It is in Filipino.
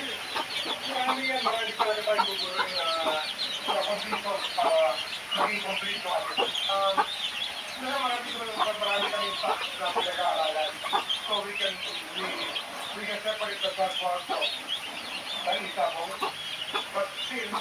Marami yan, marami pa na tayo guguloy na kompleto para maging kompleto. Marami ko naman marami kami facts na pinag-aaralan. So we can separate the bad parts of the isa mo. But still,